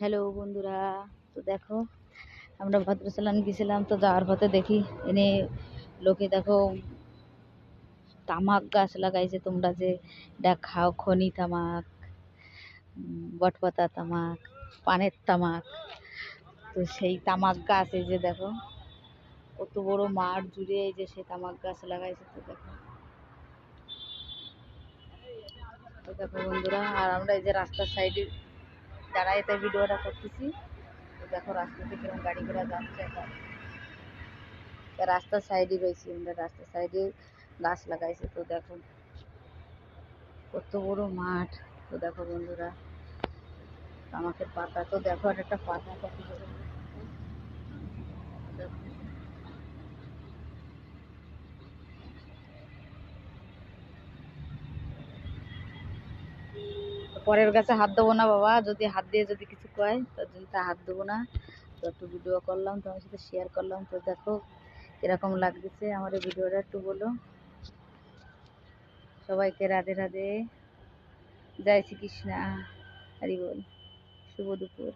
Hello বন্ধুরা। তো দেখো, আমরা ভদ্রসালান গেছিলাম, তো যাওয়ার পথে দেখি এনে লোকে দেখো তামাক গাছ লাগাইছে। তোমরা যে দেখাও খনি তামাক, বটপাতা তামাক, পানের তামাক। তো সেই তামাক গাছ এই যে দেখো কত বড় মাঠ জুড়ে এই যে সেই তামাক গাছ লাগাইছে। তো দেখো বন্ধুরা, আর আমরা এই যে রাস্তার সাইডে দাঁড়ায় তাই ভিডিওটা করতেছি। তো দেখো রাস্তাতে কিরকম গাড়ি ঘোড়া যাচ্ছে। রাস্তার সাইডে রয়েছে, আমরা রাস্তার সাইডে গাছ লাগাইছে। তো দেখো কত বড় মাঠ। তো দেখো বন্ধুরা, তামাকের পাতা, তো দেখো আর একটা পাতা কত বড়। দেখো, পরের গাছে হাত দেবো না বাবা, যদি হাত দিয়ে যদি কিছু কয় তার জন্য তা হাত দেবো না। তো একটু ভিডিও করলাম, তোমার সাথে শেয়ার করলাম। তো দেখো কিরকম লাগতেছে আমার এই ভিডিওটা, একটু বলো। সবাইকে রাধে রাধে, জয় শ্রীকৃষ্ণা, হরি বল, শুভ দুপুর।